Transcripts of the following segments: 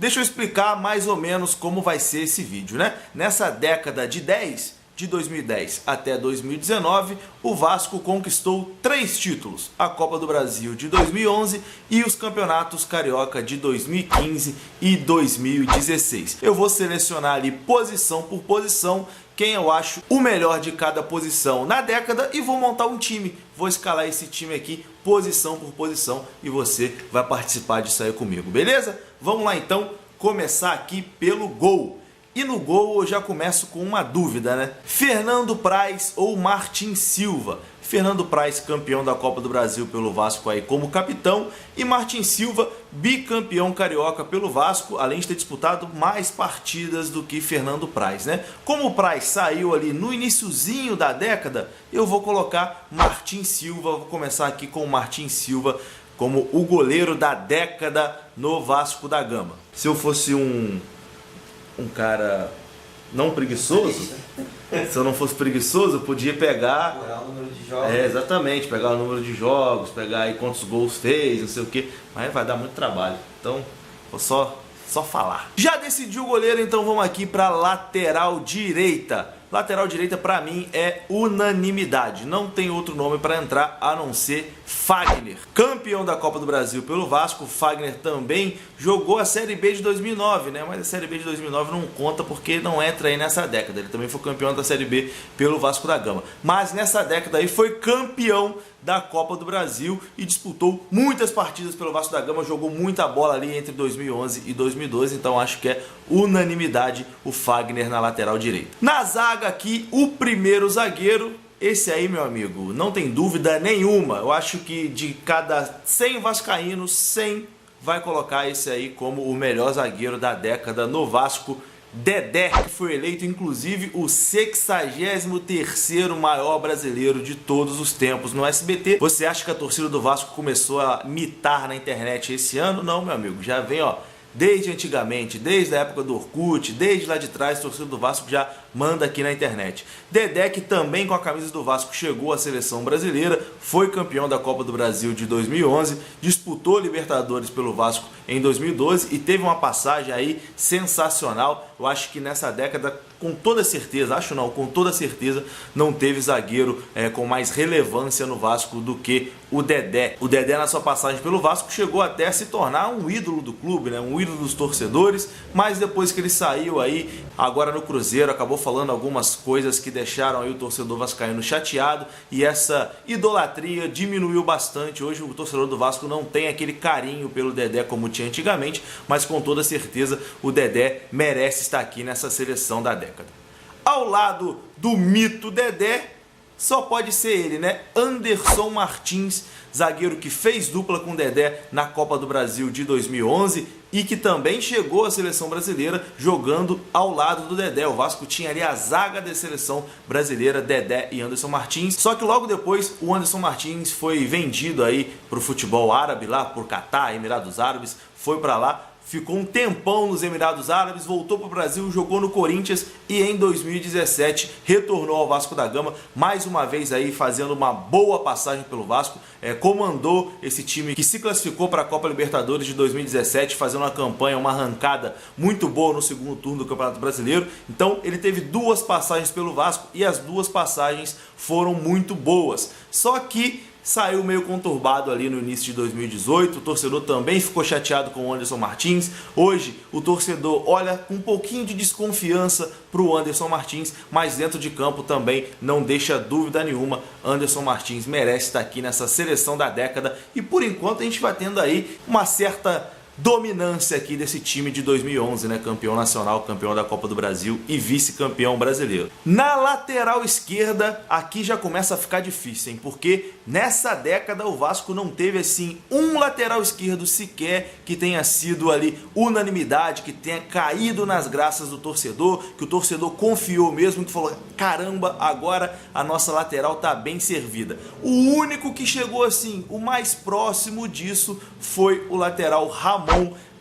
Deixa eu explicar mais ou menos como vai ser esse vídeo, né? Nessa década de 2010 até 2019, o Vasco conquistou 3 títulos, a Copa do Brasil de 2011 e os campeonatos carioca de 2015 e 2016. Eu vou selecionar ali posição por posição quem eu acho o melhor de cada posição na década e vou montar um time. Vou escalar esse time aqui posição por posição e você vai participar disso aí comigo, beleza? Vamos lá então começar aqui pelo gol. E no gol eu já começo com uma dúvida, né? Fernando Praz ou Martin Silva? Fernando Praz, campeão da Copa do Brasil pelo Vasco aí como capitão, e Martin Silva, bicampeão carioca pelo Vasco, além de ter disputado mais partidas do que Fernando Praz, né? Como o Praz saiu ali no iniciozinho da década, eu vou colocar Martin Silva, vou começar aqui com o Martin Silva como o goleiro da década no Vasco da Gama. Se eu fosse um cara não preguiçoso, se eu não fosse preguiçoso, eu podia pegar o número de jogos. Exatamente, pegar o número de jogos, pegar aí quantos gols fez, não sei o que, mas vai dar muito trabalho. Então, vou só falar. Já decidiu o goleiro, então vamos aqui para lateral direita. Lateral direita para mim é unanimidade, não tem outro nome para entrar a não ser Fagner. Campeão da Copa do Brasil pelo Vasco, Fagner também jogou a Série B de 2009, né? Mas a Série B de 2009 não conta porque não entra aí nessa década. Ele também foi campeão da Série B pelo Vasco da Gama. Mas nessa década aí foi campeão da Copa do Brasil e disputou muitas partidas pelo Vasco da Gama, jogou muita bola ali entre 2011 e 2012, então acho que é unanimidade o Fagner na lateral direita. Na zaga aqui, o primeiro zagueiro, esse aí, meu amigo, não tem dúvida nenhuma, eu acho que de cada 100 vascaínos, 100 vai colocar esse aí como o melhor zagueiro da década no Vasco. Dedé, que foi eleito inclusive o 63º maior brasileiro de todos os tempos no SBT. Você acha que a torcida do Vasco começou a mitar na internet esse ano? Não, meu amigo, já vem, ó, desde antigamente, desde a época do Orkut, desde lá de trás, a torcida do Vasco já manda aqui na internet. Dedé, que também com a camisa do Vasco chegou à seleção brasileira, foi campeão da Copa do Brasil de 2011, disputou Libertadores pelo Vasco em 2012 e teve uma passagem aí sensacional. Eu acho que nessa década, com toda certeza, com toda certeza, não teve zagueiro com mais relevância no Vasco do que o Dedé. O Dedé, na sua passagem pelo Vasco, chegou até a se tornar um ídolo do clube, né? Um ídolo dos torcedores, mas depois que ele saiu aí, agora no Cruzeiro, acabou falando algumas coisas que deixaram aí o torcedor vascaíno chateado e essa idolatria diminuiu bastante. Hoje o torcedor do Vasco não tem aquele carinho pelo Dedé como tinha antigamente, mas com toda certeza o Dedé merece estar aqui nessa seleção da década. Ao lado do mito Dedé, só pode ser ele, né? Anderson Martins, zagueiro que fez dupla com Dedé na Copa do Brasil de 2011 e que também chegou à seleção brasileira jogando ao lado do Dedé. O Vasco tinha ali a zaga da seleção brasileira, Dedé e Anderson Martins. Só que logo depois o Anderson Martins foi vendido aí para o futebol árabe, lá por Catar, Emirados Árabes, foi para lá. Ficou um tempão nos Emirados Árabes, voltou para o Brasil, jogou no Corinthians e em 2017 retornou ao Vasco da Gama, mais uma vez aí fazendo uma boa passagem pelo Vasco, comandou esse time que se classificou para a Copa Libertadores de 2017, fazendo uma campanha, uma arrancada muito boa no segundo turno do Campeonato Brasileiro. Então ele teve 2 passagens pelo Vasco e as 2 passagens foram muito boas, só que saiu meio conturbado ali no início de 2018, o torcedor também ficou chateado com o Anderson Martins. Hoje o torcedor olha com um pouquinho de desconfiança para o Anderson Martins, mas dentro de campo também não deixa dúvida nenhuma, Anderson Martins merece estar aqui nessa seleção da década e por enquanto a gente vai tendo aí uma certa dominância aqui desse time de 2011, né? Campeão nacional, campeão da Copa do Brasil e vice-campeão brasileiro. Na lateral esquerda, aqui já começa a ficar difícil, hein? Porque nessa década o Vasco não teve assim um lateral esquerdo sequer que tenha sido ali unanimidade, que tenha caído nas graças do torcedor, que o torcedor confiou mesmo, que falou, caramba, agora a nossa lateral tá bem servida. O único que chegou assim, o mais próximo disso, foi o lateral Ramon,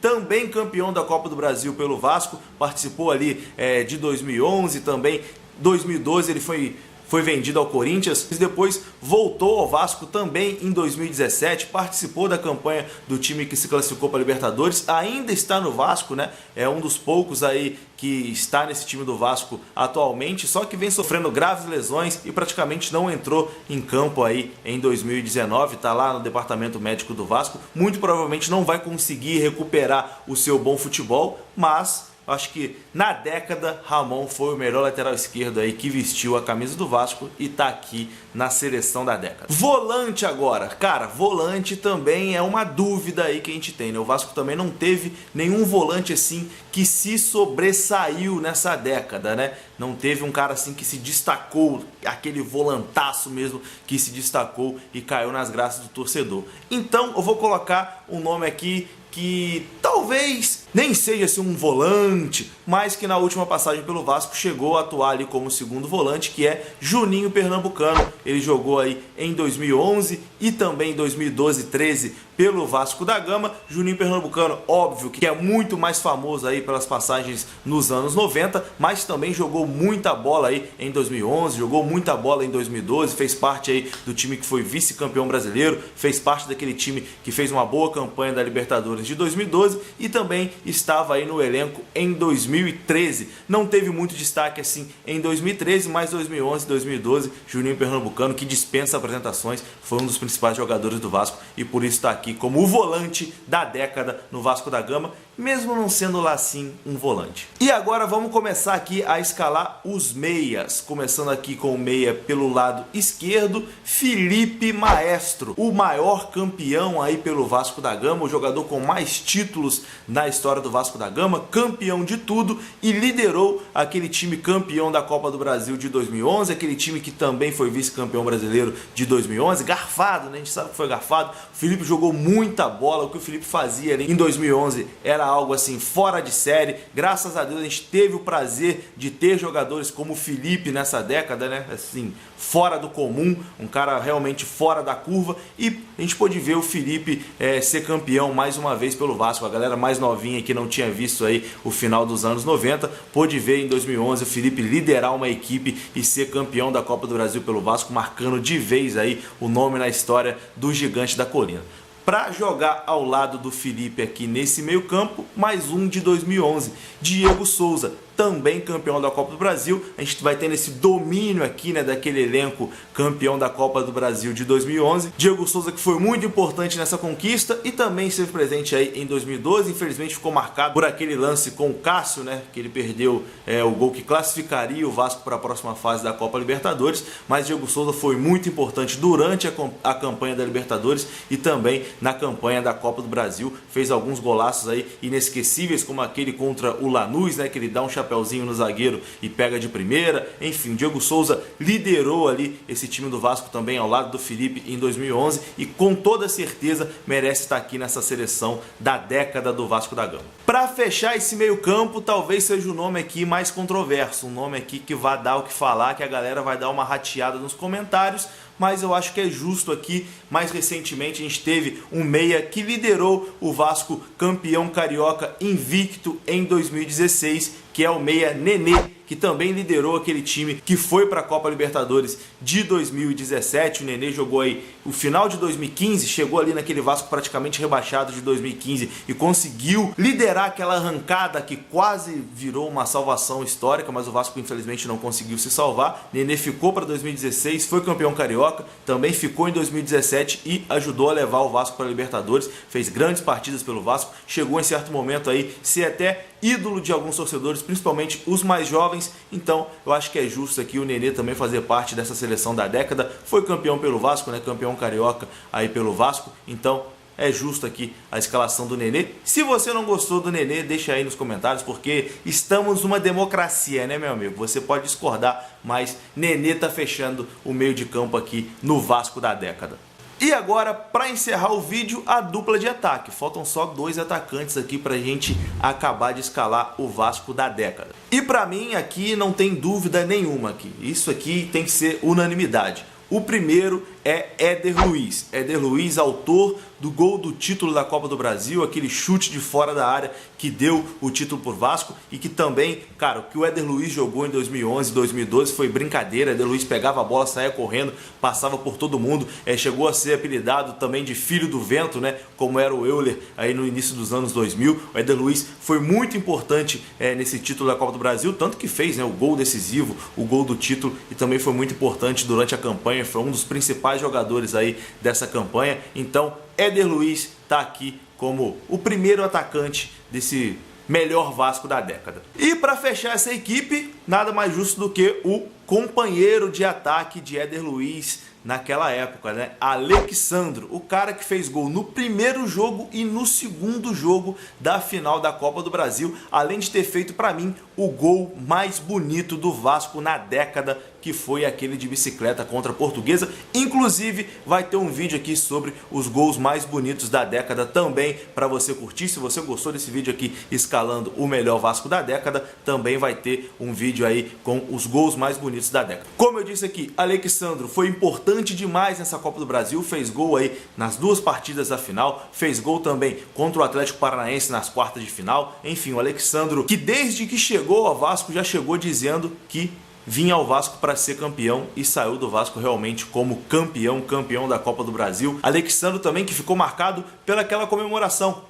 também campeão da Copa do Brasil pelo Vasco, participou ali de 2011, também 2012 ele foi foi vendido ao Corinthians e depois voltou ao Vasco também em 2017, participou da campanha do time que se classificou para a Libertadores, ainda está no Vasco, né? É um dos poucos aí que está nesse time do Vasco atualmente, só que vem sofrendo graves lesões e praticamente não entrou em campo aí em 2019, está lá no departamento médico do Vasco, muito provavelmente não vai conseguir recuperar o seu bom futebol, mas acho que na década Ramon foi o melhor lateral esquerdo aí que vestiu a camisa do Vasco e tá aqui na seleção da década. Volante agora, cara, volante também é uma dúvida aí que a gente tem, né? O Vasco também não teve nenhum volante assim que se sobressaiu nessa década, né? Não teve um cara assim que se destacou, aquele volantaço mesmo que se destacou e caiu nas graças do torcedor. Então eu vou colocar um nome aqui que talvez nem seja assim um volante, mas que na última passagem pelo Vasco chegou a atuar ali como segundo volante, que é Juninho Pernambucano. Ele jogou aí em 2011 e também em 2012 e 13 pelo Vasco da Gama. Juninho Pernambucano, óbvio que é muito mais famoso aí pelas passagens nos anos 90, mas também jogou muita bola aí em 2011, jogou muita bola em 2012, fez parte aí do time que foi vice-campeão brasileiro, fez parte daquele time que fez uma boa campanha da Libertadores de 2012 e também estava aí no elenco em 2013. Não teve muito destaque assim em 2013, mas 2011 e 2012, Juninho Pernambucano, que dispensa apresentações, foi um dos principais jogadores do Vasco e por isso está aqui como o volante da década no Vasco da Gama, mesmo não sendo lá assim um volante. E agora vamos começar aqui a escalar os meias, começando aqui com o meia pelo lado esquerdo, Felipe Maestro, o maior campeão aí pelo Vasco da Gama, o jogador com mais títulos na história do Vasco da Gama, campeão de tudo e liderou aquele time campeão da Copa do Brasil de 2011, aquele time que também foi vice-campeão brasileiro de 2011, garfado, né? A gente sabe que foi garfado. O Felipe jogou muita bola, o que o Felipe fazia ali em 2011 era algo assim fora de série. Graças a Deus a gente teve o prazer de ter jogadores como o Felipe nessa década, né? Assim, fora do comum, um cara realmente fora da curva, e a gente pôde ver o Felipe ser campeão mais uma vez pelo Vasco. A galera mais novinha que não tinha visto aí o final dos anos 90, pôde ver em 2011 o Felipe liderar uma equipe e ser campeão da Copa do Brasil pelo Vasco, marcando de vez aí o nome na história do Gigante da Colina. Para jogar ao lado do Felipe aqui nesse meio campo, mais um de 2011, Diego Souza, também campeão da Copa do Brasil. A gente vai tendo esse domínio aqui, né, daquele elenco campeão da Copa do Brasil de 2011. Diego Souza, que foi muito importante nessa conquista e também esteve presente aí em 2012. Infelizmente ficou marcado por aquele lance com o Cássio, né, que ele perdeu o gol que classificaria o Vasco para a próxima fase da Copa Libertadores. Mas Diego Souza foi muito importante durante a campanha da Libertadores e também na campanha da Copa do Brasil. Fez alguns golaços aí inesquecíveis, como aquele contra o Lanús, né, que ele dá um chapéuzinho no zagueiro e pega de primeira. Enfim, Diego Souza liderou ali esse time do Vasco também ao lado do Felipe em 2011 e com toda certeza merece estar aqui nessa seleção da década do Vasco da Gama. Para fechar esse meio campo, talvez seja o nome aqui mais controverso, um nome aqui que vai dar o que falar, que a galera vai dar uma rateada nos comentários, mas eu acho que é justo aqui. Mais recentemente a gente teve um meia que liderou o Vasco campeão carioca invicto em 2016, que é o meia Nenê, que também liderou aquele time que foi para a Copa Libertadores de 2017. O Nenê jogou aí o final de 2015, chegou ali naquele Vasco praticamente rebaixado de 2015 e conseguiu liderar aquela arrancada que quase virou uma salvação histórica, mas o Vasco infelizmente não conseguiu se salvar. Nenê ficou para 2016, foi campeão carioca, também ficou em 2017 e ajudou a levar o Vasco para a Libertadores, fez grandes partidas pelo Vasco, chegou em certo momento aí ser até ídolo de alguns torcedores, principalmente os mais jovens. Então eu acho que é justo aqui o Nenê também fazer parte dessa seleção da década. Foi campeão pelo Vasco, né? Campeão carioca aí pelo Vasco. Então é justo aqui a escalação do Nenê. Se você não gostou do Nenê, deixa aí nos comentários, porque estamos numa democracia, né, meu amigo? Você pode discordar, mas Nenê tá fechando o meio de campo aqui no Vasco da década. E agora, para encerrar o vídeo, a dupla de ataque. Faltam só 2 atacantes aqui para a gente acabar de escalar o Vasco da década. E para mim aqui não tem dúvida nenhuma aqui. Isso aqui tem que ser unanimidade. O primeiro é Éder Luiz. Éder Luiz, autor do gol do título da Copa do Brasil, aquele chute de fora da área que deu o título por Vasco e que também, cara, o que o Éder Luiz jogou em 2011, 2012 foi brincadeira. Éder Luiz pegava a bola, saía correndo, passava por todo mundo, chegou a ser apelidado também de filho do vento, né, como era o Euler aí no início dos anos 2000. O Éder Luiz foi muito importante nesse título da Copa do Brasil, tanto que fez, né, o gol decisivo, o gol do título, e também foi muito importante durante a campanha, foi um dos principais jogadores aí dessa campanha. Então, Éder Luiz está aqui como o primeiro atacante desse melhor Vasco da década. E para fechar essa equipe, nada mais justo do que o companheiro de ataque de Éder Luiz naquela época, né? Alexsandro, o cara que fez gol no primeiro jogo e no segundo jogo da final da Copa do Brasil, além de ter feito para mim o gol mais bonito do Vasco na década, que foi aquele de bicicleta contra a Portuguesa. Inclusive vai ter um vídeo aqui sobre os gols mais bonitos da década também para você curtir. Se você gostou desse vídeo aqui escalando o melhor Vasco da década, também vai ter um vídeo aí com os gols mais bonitos da década. Como eu disse aqui, Alexsandro foi importante demais nessa Copa do Brasil, fez gol aí nas duas partidas da final, fez gol também contra o Atlético Paranaense nas quartas de final. Enfim, o Alexsandro, que desde que chegou ao Vasco já chegou dizendo que vinha ao Vasco para ser campeão e saiu do Vasco realmente como campeão da Copa do Brasil. Alexsandro também, que ficou marcado pelaquela comemoração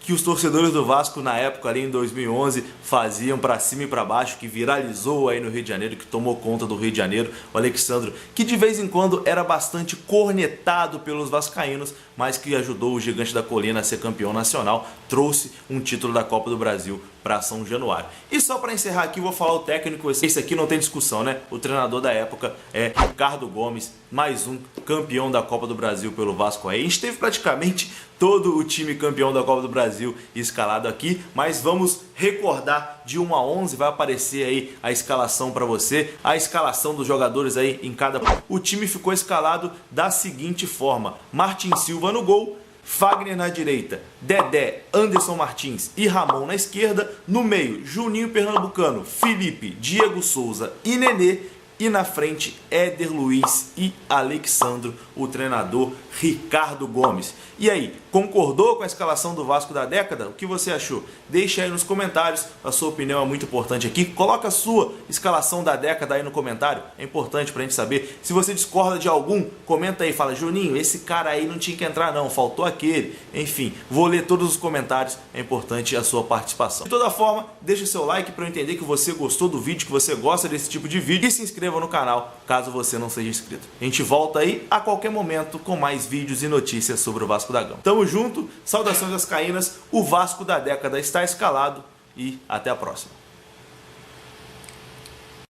que os torcedores do Vasco na época ali em 2011 faziam para cima e para baixo, que viralizou aí no Rio de Janeiro, que tomou conta do Rio de Janeiro. O Alexsandro, que de vez em quando era bastante cornetado pelos vascaínos, mas que ajudou o Gigante da Colina a ser campeão nacional, trouxe um título da Copa do Brasil para São Januário. E só para encerrar aqui, vou falar o técnico. Esse aqui não tem discussão, né? O treinador da época é Ricardo Gomes, mais um campeão da Copa do Brasil pelo Vasco aí. A gente teve praticamente todo o time campeão da Copa do Brasil escalado aqui, mas vamos recordar de 1 a 11, vai aparecer aí a escalação para você, a escalação dos jogadores aí em cada... O time ficou escalado da seguinte forma: Martin Silva no gol, Fagner na direita, Dedé, Anderson Martins e Ramon na esquerda, no meio Juninho Pernambucano, Felipe, Diego Souza e Nenê, e na frente Éder Luiz e Alexsandro, o treinador Ricardo Gomes. E aí, concordou com a escalação do Vasco da década? O que você achou? Deixa aí nos comentários, a sua opinião é muito importante aqui. Coloca a sua escalação da década aí no comentário, é importante pra gente saber. Se você discorda de algum, comenta aí, fala: Juninho, esse cara aí não tinha que entrar não, faltou aquele. Enfim, vou ler todos os comentários, é importante a sua participação. De toda forma, deixa o seu like para eu entender que você gostou do vídeo, que você gosta desse tipo de vídeo, e se inscreva no canal caso você não seja inscrito. A gente volta aí a qualquer momento com mais vídeos e notícias sobre o Vasco da Gama. Tamo junto, saudações vascaínas, o Vasco da década está escalado e até a próxima.